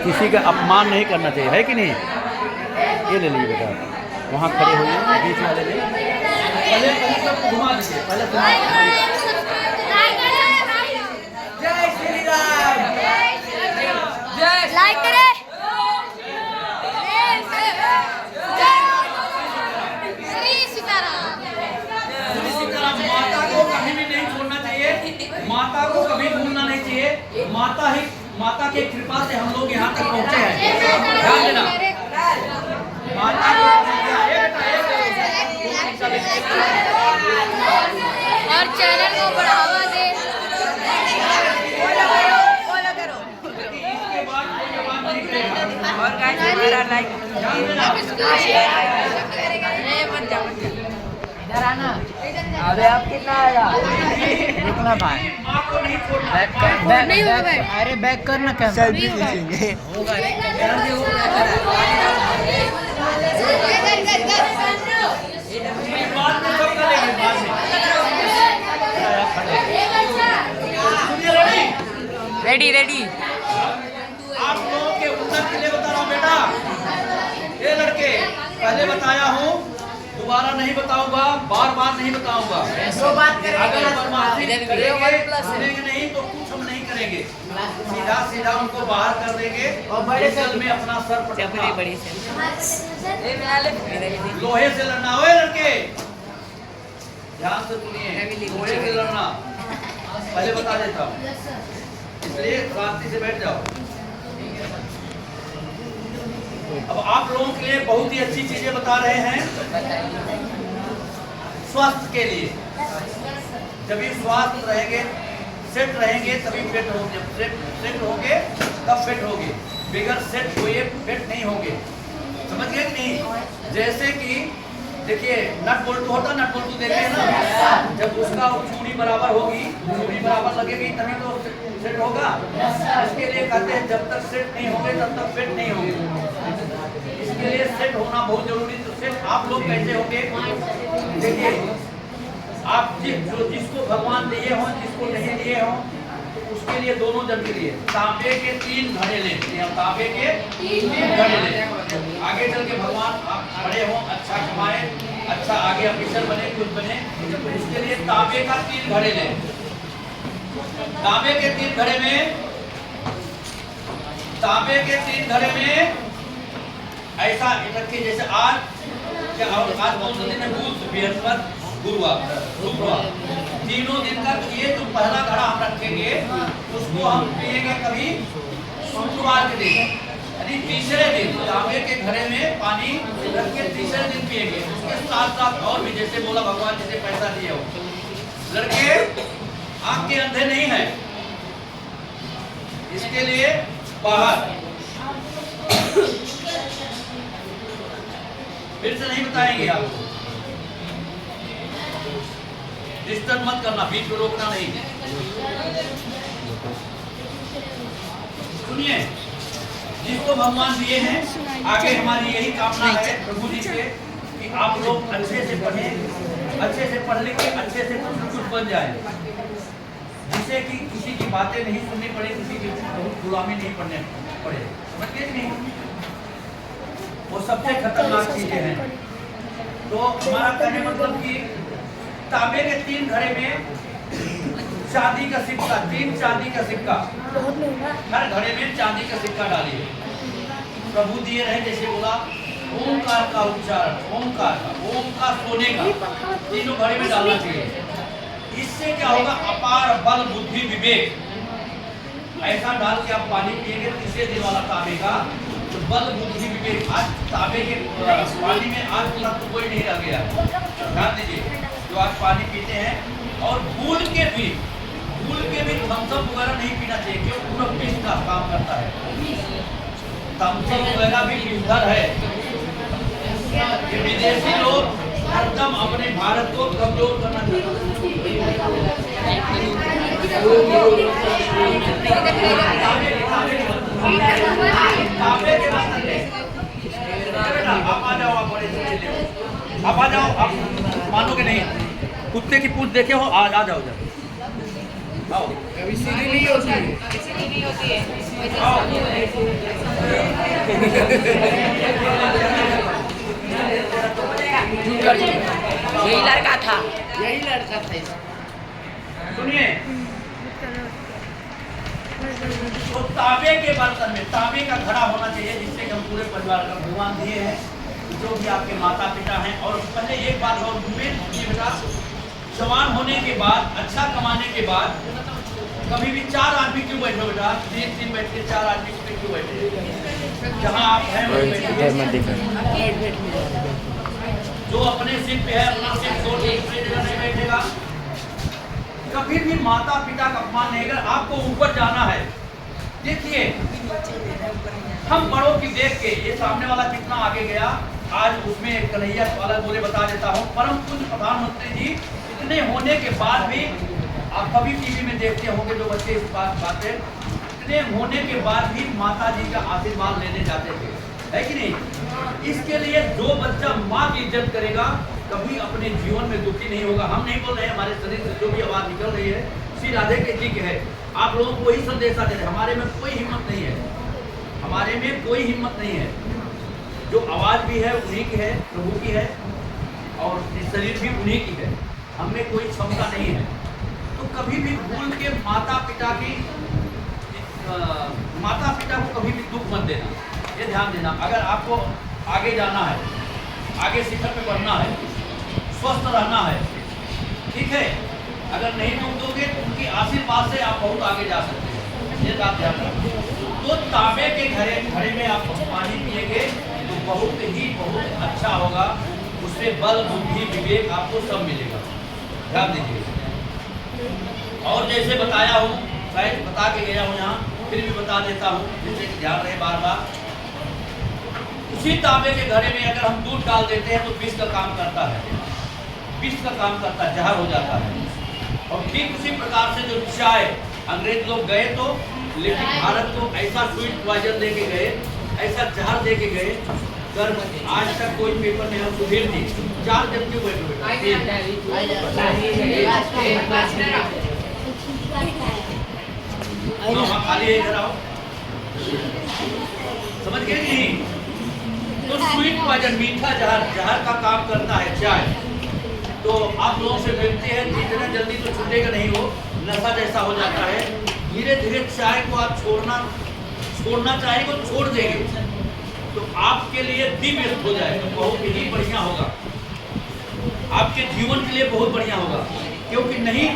किसी का अपमान नहीं करना चाहिए, है कि नहीं? ये ले लीजिए बेटा, वहाँ खड़े होइए बीच वाले में। पहले सब घुमा दीजिए, पहले जय श्री राम। लाइक करें। श्री सीताराम। श्री सीताराम। माता को कभी भी नहीं छोड़ना चाहिए, माता को कभी भूलना नहीं चाहिए। माता के कृपा से हम लोग यहाँ तक पहुँचे हैं। ध्यान देना, माता को और चैनल को बढ़ावा दे। और गाइस हमारा लाइक अबे आप कितना आएगा? रुकना भाई, नहीं होगा भाई। अरे बैक करना क्या? सेल्फी खींचेंगे। होगा रेडी रेडी। आप लोगों के उत्तर के लिए बता रहा हूँ बेटा। ये लड़के पहले बताया हूँ, दोबारा नहीं बताऊंगा, बार बार नहीं बताऊंगा। अगर बदमाशी करेंगे नहीं तो कुछ हम नहीं करेंगे, सीधा सीधा उनको बाहर कर देंगे और बड़े सेल में अपना सर पटकना। लोहे से लड़ना हो लड़के, ध्यान से सुनिए, लोहे से लड़ना पहले बता देता हूँ, इसलिए शांति से बैठ जाओ। अब आप लोगों के लिए बहुत ही अच्छी चीजें बता रहे हैं स्वास्थ्य के लिए। जब भी स्वास्थ्य रहेंगे, सेट रहेंगे तभी फिट होंगे, सेट होंगे तब फिट होंगे, बगैर सेट हुए फिट नहीं होंगे। समझ गए कि नहीं? जैसे कि देखिए नट बोल्ट होता, नट बोल्ट देखे ना, जब उसका चूड़ी बराबर होगी, चूड़ी बराबर लगेगी तभी तो सेट होगा। इसके लिए कहते हैं जब तक सेट नहीं होंगे तब तक फिट नहीं होंगे। इसके लिए सेट होना बहुत जरूरी। तो सेट आप लोग कैसे होंगे? देखिए आप जिसको भगवान दिए हों, जिसको नहीं दिए हों, तो उसके लिए दोनों जन के लिए तांबे के 3 घड़े लें, तांबे के 3 घड़े लें। आगे चल के भगवान आप बड़े हों, अच्छा कमाए, अच्छा आगे ऑफिसर बने, कुछ बने, इसके लिए तांबे का 3 घड़े लें। तांबे के 3 घड़े में, तांबे के 3 घड़े में ऐसा रखिए जैसे आज कौन सा दिन है? बुध, बृहस्पति, गुरुवार, शुक्रवार, तीनों दिन का ये जो पहला घड़ा हम रखेंगे उसको हम पिएंगे कभी शुक्रवार के दिन, यानी तीसरे दिन तांबे के घड़े में पानी रख के तीसरे दिन पिएंगे। उसके साथ साथ और भी जैसे बोला भगवान जैसे पैसा दिए हो। लड़के आंख के अंधे नहीं है, इसके लिए बाहर फिर से नहीं बताएंगे आपको, डिस्टर्ब मत करना, बीच में रोकना नहीं। सुनिए, जिसको भगवान दिए हैं, आगे हमारी यही कामना है प्रभु जी से कि आप लोग अच्छे से पढ़ें, अच्छे से पढ़ लिख के अच्छे से कुछ बन जाए, जिससे कि किसी की बातें नहीं सुननी पड़े, किसी की बहुत गुलामी नहीं पड़ने पड़े। समझ गए नहीं? वो सबसे खतरनाक चीजें हैं। तो हमारा कहने मतलब कि तांबे के 3 घड़े में चांदी का सिक्का, 3 चांदी का सिक्का, हर घड़े में चांदी का सिक्का डालिए। प्रभु दिए रहे जैसे बोला ओमकार का उच्चारण, ओमकार का, ओम का सोने का, तीनों घड़े में डालना चाहिए। इससे क्या होगा? अपार बल बुद्धि विवेक ऐसा डाल के आप पानी पिएंगे तीसरे दिन वाला तांबे का, तो बल बुद्धि विवेक। आज तांबे के पानी में आज तक तो कोई नहीं रह गया, ध्यान दीजिए। जो आज पानी पीते हैं और भूल के भी थम्स अप वगैरह नहीं पीना चाहिए, क्यों? पूरा विष का काम करता है। थम्स अप वगैरह भी विषधर है। ये विदेशी लोग हरदम अपने भारत को कमजोर करना चाहते हैं। आप आ जाओ, आप मानोगे नहीं, कुत्ते की पूंछ देखे हो? आ जाओ, आओ। कभी सीधी नहीं होती है। यही लड़का था सुनिए, तो तांबे के बर्तन में तांबे का घड़ा होना चाहिए, जिससे कि हम पूरे परिवार का भगवान दिए हैं, जो भी आपके माता पिता हैं। और पहले एक बात और बेटा, जवान होने के बाद, अच्छा कमाने के बाद कभी भी 4 आदमी क्यों बैठे बेटा? 3 बैठ के 4 आदमी क्यों बैठे? जहाँ आप हैं वहीं बैठे। जो अपने सिर पे है अपना सिर छोड़ के दूसरी जगह नहीं बैठेगा। कभी भी माता पिता का अपमान नहीं। अगर आपको ऊपर जाना है, देखिए हम बड़ों की देख के, ये सामने वाला कितना आगे गया, आज उसमें कन्हैया वाला बोले बता देता हूँ। परम पूज्य प्रधानमंत्री जी इतने होने के बाद भी, आप कभी टीवी में देखते होंगे जो बच्चे इस बातें, इतने होने के बाद भी माता जी का आशीर्वाद लेने जाते थे, है कि नहीं? इसके लिए जो बच्चा माँ की इज्जत करेगा कभी अपने जीवन में दुखी नहीं होगा। हम नहीं बोल रहे हैं, हमारे शरीर से जो भी आवाज निकल रही है श्री राधे के जी के है। आप लोगों को वही संदेशा दे रहे हैं। हमारे में कोई हिम्मत नहीं है, हमारे में कोई हिम्मत नहीं है। जो आवाज भी है उन्हीं की है, प्रभु की है, और शरीर भी उन्हीं की है। हमें कोई क्षमता नहीं है। तो कभी भी भूल के माता पिता को कभी भी दुख मत देना, ये ध्यान देना। अगर आपको आगे जाना है, आगे शिखर पे बढ़ना है, स्वस्थ रहना है, ठीक है, अगर नहीं दुख दोगे तो उनकी आशीर्वाद से आप बहुत आगे जा सकते हैं, ये बात ध्यान रखना। तो तांबे के घड़े में आप पानी पिएंगे तो बहुत अच्छा होगा। उससे बल बुद्धि विवेक आपको सब मिलेगा, ध्यान दीजिए। और जैसे बताया हूँ, शायद बता के गया हूँ यहाँ, फिर भी बता देता हूँ, जिससे ध्यान रहे बार बार। उसी तांबे के घड़े में अगर हम दूध डाल देते हैं तो विष का काम करता है, विष का काम करता है, जहर हो जाता है। और ठीक उसी प्रकार से जो चाय, अंग्रेज लोग गए तो, लेकिन भारत को ऐसा स्वीट पॉइजन दे के गए, ऐसा जहर दे के गए, कर आज तक कोई पेपर में हम सुधीर जी 4 जन क्यों बैठे? खाली है, इधर आओ, समझ गए नहीं? तो स्वीट पॉइजन, मीठा जहर का काम करता है चाय। तो आप लोगों से मिलते हैं, जितना जल्दी तो छूटेगा नहीं, वो नशा जैसा हो जाता है। धीरे धीरे चाय को आप छोड़ना चाहेंगे तो छोड़ देंगे तो आपके लिए दिव्य हो जाएगा, बहुत ही बढ़िया होगा, आपके जीवन के लिए बहुत बढ़िया होगा। क्योंकि नहीं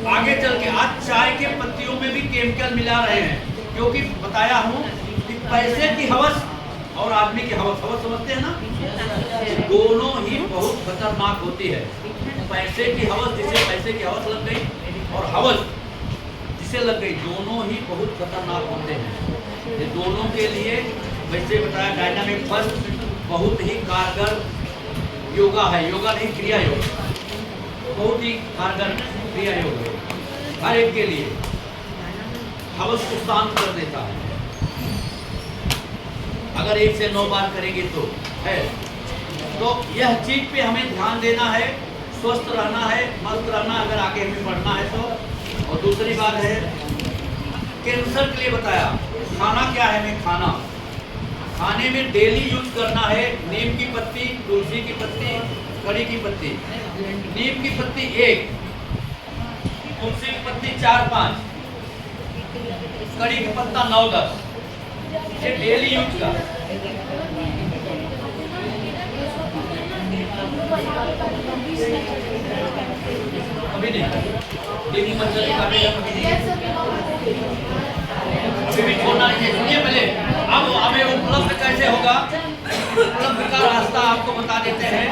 आगे चल के, आज चाय के पत्तियों में भी केमिकल मिला रहे हैं, क्योंकि बताया हूँ कि पैसे की हवस और आदमी की हवस समझते हैं ना, दोनों ही बहुत खतरनाक होती है। पैसे की हवस, जिसे पैसे की हवस लग गई, और हवस जिसे लग गई, दोनों ही बहुत खतरनाक होते हैं। ये दोनों के लिए वैसे बताया, डायनामिक फर्स्ट बहुत ही कारगर योगा है, योगा नहीं क्रिया योग, बहुत ही कारगर क्रिया योग है हर एक के लिए। हवस को शांत कर देता है, अगर 1 से 9 बार करेंगे तो है। तो यह चीज पे हमें ध्यान देना है, स्वस्थ रहना है, मस्त रहना, अगर आगे हमें बढ़ना है तो। और दूसरी बात है, कैंसर के लिए बताया, खाना क्या है हमें खाना, खाने में डेली यूज करना है नीम की पत्ती, तुलसी की पत्ती, कड़ी की पत्ती। नीम की पत्ती 1, तुलसी की पत्ती 4-5, कड़ी का पत्ता 9-10, ये डेली यूज का। अभी नहीं, डेली मच्छर काटेगा कभी नहीं, अभी भी छोड़ना नहीं है। सुनिए पहले, अब हमें उपलब्ध कैसे होगा, उपलब्ध का रास्ता आपको बता देते हैं।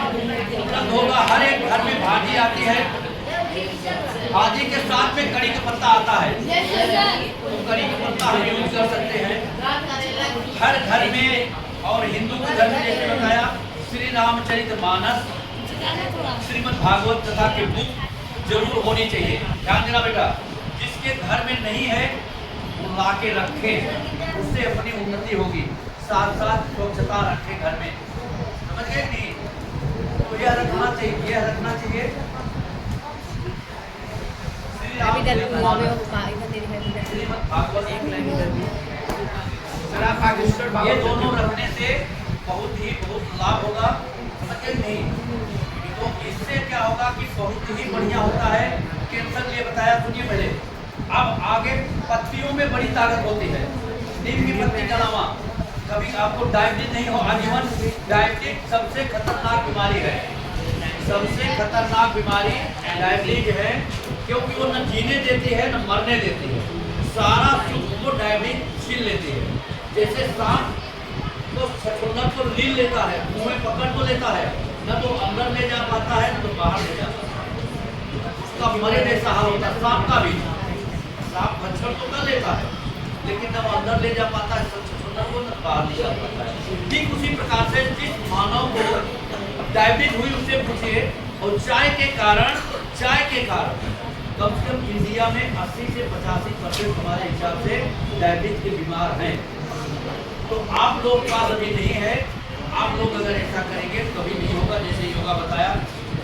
उपलब्ध होगा, हर एक घर में भाजी आती है, भाजी के साथ में कड़ी का पत्ता आता है, तो कड़ी का पत्ता हम यूज कर सकते हैं हर घर में। और हिंदू के घर में जैसे बताया, श्री रामचरितमानस, श्रीमद् भागवत कथा की बुक जरूर होनी चाहिए, ध्यान देना बेटा। जिसके घर में नहीं है वो ला के रखे, उससे अपनी उन्नति होगी। साथ साथ स्वच्छता रखे घर में, समझ गए नहीं? तो यह रखना चाहिए, यह रखना चाहिए। श्रीमद् भागवत ये दोनों रखने से बहुत लाभ होगा, समझे नहीं? तो इससे क्या होगा कि बहुत ही बढ़िया होता है। कैंसर के लिए बताया, सुनिए पहले। अब आगे पत्तियों में बड़ी ताकत होती है, नीम की पत्ती का अलावा। कभी आपको डायबिटीज नहीं हो, आजीवन डायबिटीज सबसे खतरनाक बीमारी है, सबसे खतरनाक बीमारी डायबिटीज है, क्योंकि वो न जीने देती है न मरने देती है, सारा सुख को डायबिटीज छीन लेती है। जैसे सांप तो छछूंदर को लील लेता है, मुंह में पकड़ तो लेता है, न तो अंदर ले जा पाता है न तो बाहर ले जा पाता है। उसका मरे जैसा हाल होता है सांप का भी। सांप मच्छर तो कर लेता है, लेकिन न वो अंदर ले जा पाता है छछूंदर को, न बाहर ले जा पाता है। ठीक उसी प्रकार से जिस मानव को डायबिटीज हुई उससे पूछिए, और चाय के कारण कम से कम इंडिया में 80 से 85% हमारे हिसाब से डायबिटीज के बीमार हैं। तो आप लोग पास अभी नहीं है, आप लोग अगर ऐसा करेंगे तो कभी नहीं होगा। जैसे योगा बताया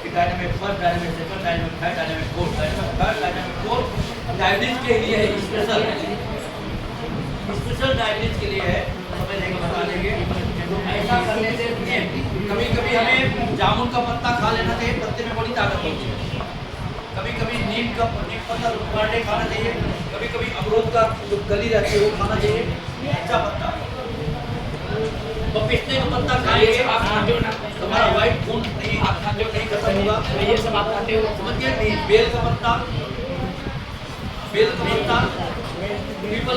कि dynamic first, dynamic second, dynamic third, dynamic fourth, dynamic third, dynamic fourth diabetes के लिए है, स्पेशल डायबिटीज के लिए है, समझ लेंगे, बता देंगे। तो ऐसा करने से कभी कभी हमें जामुन का पत्ता खा लेना चाहिए, पत्ते में बड़ी ताकत होती है। कभी कभी नीम का पत्ता पराठे खाना चाहिए, कभी कभी अमरूद का जो गली रहती है वो खाना चाहिए, अच्छा पत्ता। तो पिस्ते का पत्ता खाइए, आप खाते हो ना, तुम्हारा व्हाइट खून नहीं, आप खाते हो नहीं खत्म होगा, ये सब आप खाते हो, समझ गए नहीं? बेल का पत्ता, पीपल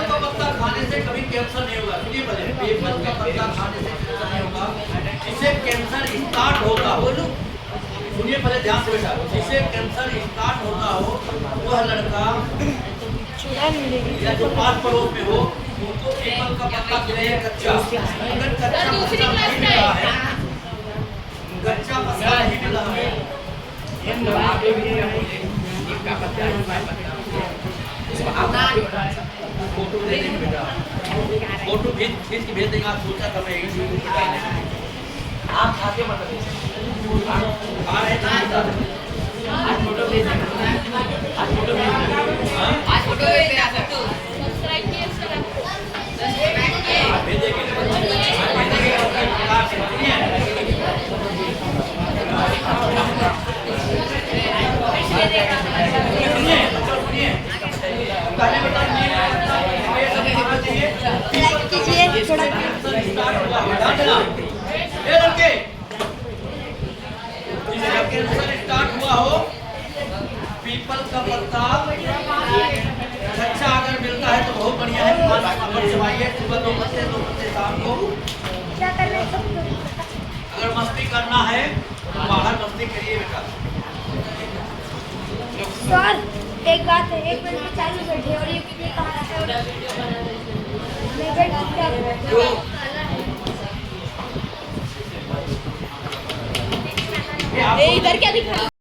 का पत्ता खाने से कभी कैंसर नहीं होगा। सुनिए पहले, पीपल का पत्ता खाने से कैंसर नहीं होगा। जिसे कैंसर स्टार्ट होता हो, सुनिए पहले ध्यान से बेटा, जिसे कैंसर स्टार्ट होता हो वह लड़का या जो पास पड़ोस में हो उनको पीपल का पत्ता खिलाइए कच्चा। अगर कच्चा पत्ता नहीं मिल रहा है, कच्चा पत्ता नहीं मिल रहा है, फोटो दे देंगे बेटा, फोटो खींच के भेज देंगे। आप सोचा था मैं आप खाते मतलब आ रहे थे, आज फोटो भेज देंगे, आज फोटो भेज देंगे, आज फोटो भेज देंगे, सब्सक्राइब किए, कैंसर स्टार्ट हुआ हो, पीपल का पत्ता कच्चा अगर मिलता है तो बहुत बढ़िया है। सुबह 2 पत्ते शाम को। अगर मस्ती करना है तो बाहर मस्ती करिए बेटा। सर एक बात है, 1 मिनट में चालू बैठे और ये कितने कहाँ है? इधर क्या दिखा